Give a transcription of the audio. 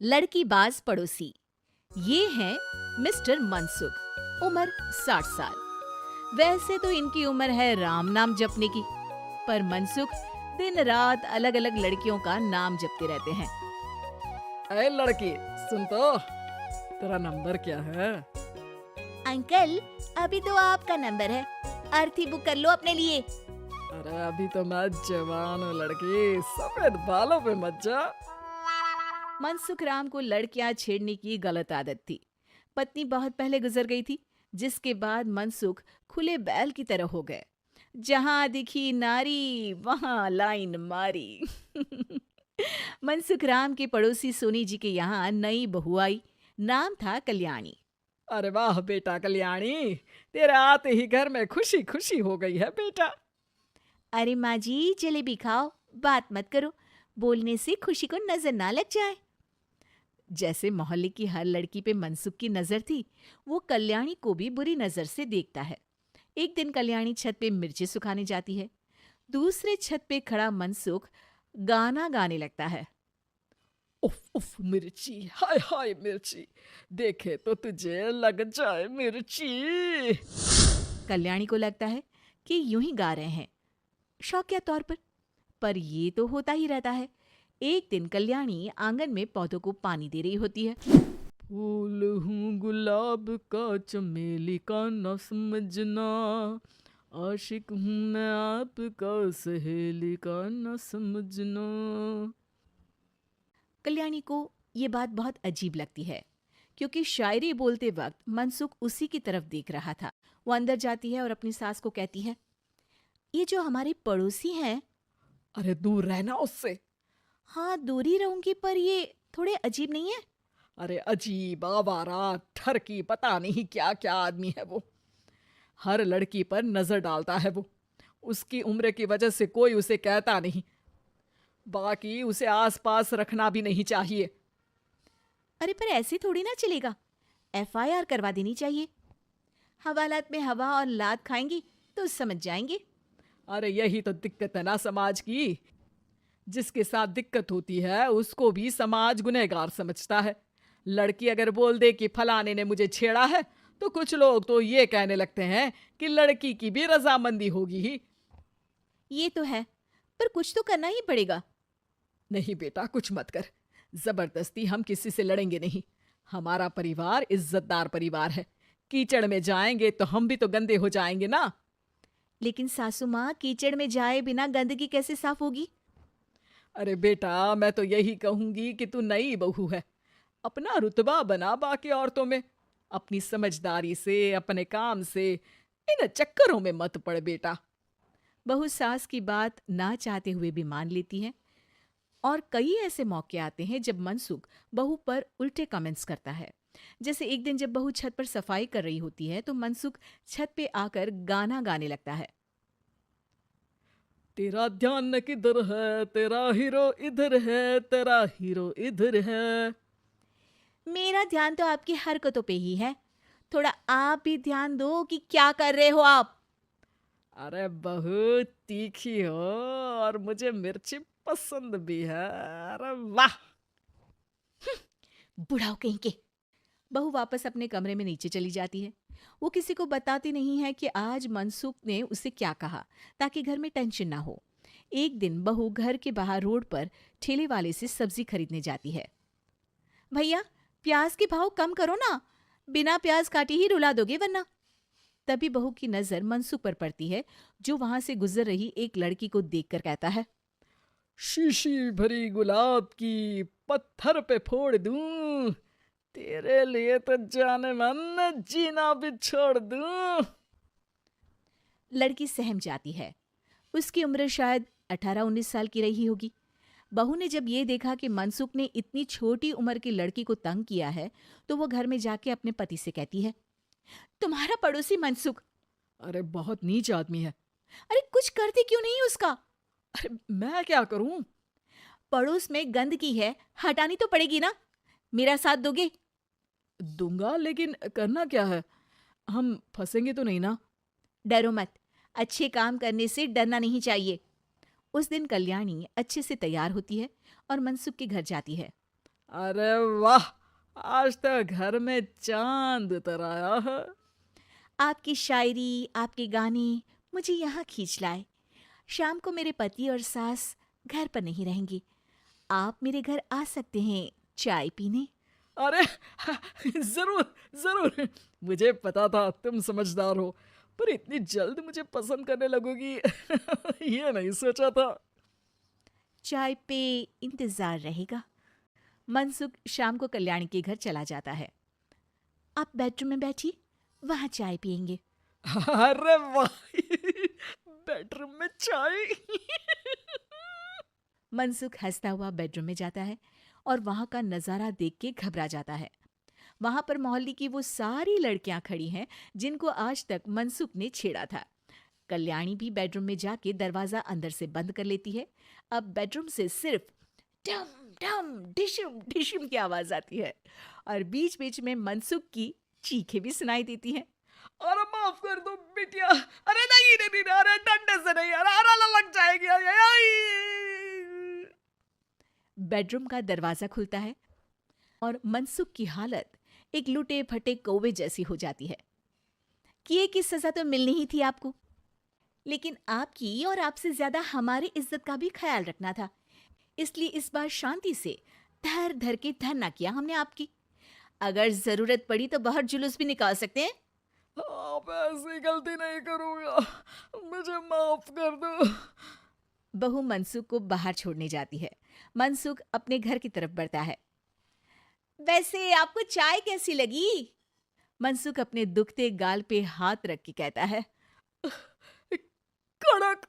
लड़कीबाज पड़ोसी। ये हैं मिस्टर मनसुख, उम्र 60 साल। वैसे तो इनकी उम्र है राम नाम जपने की, पर मनसुख दिन रात अलग अलग लड़कियों का नाम जपते रहते हैं। अरे लड़की, सुन तो, तेरा नंबर क्या है? अंकल, अभी तो आपका नंबर है, अर्थी बुक कर लो अपने लिए। अरे अभी तो मैं जवान हूँ लड़की, सफेद बालों पे मत जा। मनसुख राम को लड़कियां छेड़ने की गलत आदत थी। पत्नी बहुत पहले गुजर गई थी, जिसके बाद मनसुख खुले बैल की तरह हो गए। जहां दिखी नारी वहां लाइन मारी। मनसुख राम के पड़ोसी सोनी जी के यहाँ नई बहू आई। नाम था कल्याणी। अरे वाह बेटा कल्याणी, तेरे आते ही घर में खुशी खुशी हो गई है बेटा। अरे माँ जी, जलेबी खाओ, बात मत करो, बोलने से खुशी को नजर ना लग जाए। जैसे मोहल्ले की हर लड़की पे मनसुख की नजर थी, वो कल्याणी को भी बुरी नजर से देखता है। एक दिन कल्याणी छत पे मिर्ची सुखाने जाती है। दूसरे छत पे खड़ा मनसुख गाना गाने लगता है। उफ उफ मिर्ची, हाय हाय मिर्ची, देखे तो तुझे लग जाए मिर्ची। कल्याणी को लगता है कि यूं ही गा रहे हैं, शौकिया तौर पर ये तो होता ही रहता है। एक दिन कल्याणी आंगन में पौधों को पानी दे रही होती है। फूल हूँ गुलाब का, चमेली का न समझना, आशिक हूँ मैं आपका, सहेली का न समझना। कल्याणी को ये बात बहुत अजीब लगती है, क्योंकि शायरी बोलते वक्त मनसुख उसी की तरफ देख रहा था। वो अंदर जाती है और अपनी सास को कहती है, ये जो हमारे पड़ोसी हैं। अरे दूर रहना उससे। हाँ, दूरी रहूंगी, पर ये थोड़े अजीब नहीं है? अरे अजीब, आवारा, ठरकी, पता नहीं क्या क्या आदमी है वो। हर लड़की पर नजर डालता है वो। उसकी उम्र की वजह से कोई उसे कहता नहीं। बाकी उसे आसपास रखना भी नहीं चाहिए। अरे पर ऐसे थोड़ी ना चलेगा, FIR करवा देनी चाहिए। हवालात में हवा और लात खाएंगी तो समझ जाएंगे। अरे यही तो दिक्कत है ना समाज की। जिसके साथ दिक्कत होती है उसको भी समाज गुनहगार समझता है। लड़की अगर बोल दे कि फलाने ने मुझे छेड़ा है, तो कुछ लोग तो ये कहने लगते हैं कि लड़की की भी रजामंदी होगी ही। ये तो है, पर कुछ तो करना ही पड़ेगा। नहीं बेटा, कुछ मत कर। जबरदस्ती हम किसी से लड़ेंगे नहीं। हमारा परिवार इज्जतदार परिवार है। कीचड़ में जाएंगे तो हम भी तो गंदे हो जाएंगे ना। लेकिन सासू माँ, कीचड़ में जाए बिना गंदगी कैसे साफ होगी? अरे बेटा, मैं तो यही कहूंगी कि तू नई बहू है, अपना रुतबा बना बाकी औरतों में। अपनी समझदारी से, अपने काम से इन चक्करों में मत पड़ बेटा। बहू सास की बात ना चाहते हुए भी मान लेती है। और कई ऐसे मौके आते हैं जब मनसुख बहू पर उल्टे कमेंट्स करता है। जैसे एक दिन जब बहू छत पर सफाई कर रही होती है, तो मनसुख छत पे आकर गाना गाने लगता है। तेरा ध्यान किधर है, तेरा हीरो इधर है, तेरा हीरो इधर है। मेरा ध्यान तो आपकी हरकतों पे ही है, थोड़ा आप भी ध्यान दो कि क्या कर रहे हो आप। अरे बहुत तीखी हो और मुझे मिर्ची पसंद भी है। अरे वाह। बुढ़ाओ कहीं के। बहू वापस अपने कमरे में नीचे चली जाती है। वो किसी को बताती नहीं है कि आज मनसुख ने उसे क्या कहा, ताकि घर में टेंशन ना हो। एक दिन बहू घर के बाहर रोड पर ठेले वाले से सब्जी खरीदने जाती है। भैया, प्याज के भाव कम करो ना, बिना प्याज काटे ही रुला दोगे वरना। तभी बहू की नजर मनसुख पर पड़ती है, जो वहां से गुजर रही एक लड़की को देखकर कहता है, शीशी भरी गुलाब की पत्थर पे फोड़ दूं, तेरे लिए तो जाने मन जीना भी छोड़ दूं। लड़की सहम जाती है। उसकी उम्र शायद 18-19 साल की रही होगी। बहू ने जब ये देखा कि मनसुख ने इतनी छोटी उम्र की लड़की को तंग किया है, तो वो घर में जाके अपने पति से कहती है, तुम्हारा पड़ोसी मनसुख। अरे बहुत नीच आदमी है। अरे कुछ करते क्यों नहीं उसका? अरे मैं क्या करूं? पड़ोस में गंदगी है, हटानी तो पड़ेगी ना। मेरा साथ दोगे? दूंगा, लेकिन करना क्या है? हम फंसेंगे तो नहीं ना? डरो मत, अच्छे काम करने से डरना नहीं चाहिए। उस दिन कल्याणी अच्छे से तैयार होती है और मनसुख के घर जाती है। अरे वाह, आज तो घर में चांद उतर आया है। आपकी शायरी, आपके गाने मुझे यहाँ खींच लाए। शाम को मेरे पति और सास घर पर नहीं रहेंगे। आप मेरे घर आ सकते हैं चाय पीने। अरे जरूर जरूर, मुझे पता था तुम समझदार हो, पर इतनी जल्द मुझे पसंद करने लगोगी ये नहीं सोचा था। चाय पे इंतजार रहेगा। मनसुख शाम को कल्याणी के घर चला जाता है। आप बेडरूम में बैठिए, वहां चाय पियेंगे। अरे वाह बेडरूम में चाय मनसुख हंसता हुआ बेडरूम में जाता है और वहां का नजारा देख के घबरा जाता है। वहां पर मोहल्ले की वो सारी लड़कियां खड़ी हैं जिनको आज तक मनसुख ने छेड़ा था। कल्याणी भी बेडरूम में जाके दरवाजा अंदर से बंद कर लेती है। अब बेडरूम से सिर्फ डम डम डिशुम डिशुम की आवाज आती है और बीच बीच में मनसुख की चीखें भी सुनाई देती हैं। अरे माफ कर दो बिटिया, अरे नहीं नहीं नहीं, अरे डंडे से नहीं, अरे लग जाएगी, बेडरूम का दरवाजा खुलता है और मनसुख की हालत एक लुटे फटे कौवे जैसी हो जाती है। किए की सजा तो मिलनी ही थी आपको, लेकिन आपकी और आपसे ज्यादा हमारी इज्जत का भी ख्याल रखना था। इसलिए इस बार शांति से धर धर के धरना किया हमने आपकी। अगर जरूरत पड़ी तो बाहर जुलूस भी निकाल सकते हैं। आप ऐसी गलती नहीं करूंगा, मुझे माफ कर दो। बहू मनसुख को बाहर छोड़ने जाती है। मनसुख अपने घर की तरफ बढ़ता है। वैसे आपको चाय कैसी लगी? मनसुख अपने दुखते गाल पे हाथ रख के कहता है। कड़क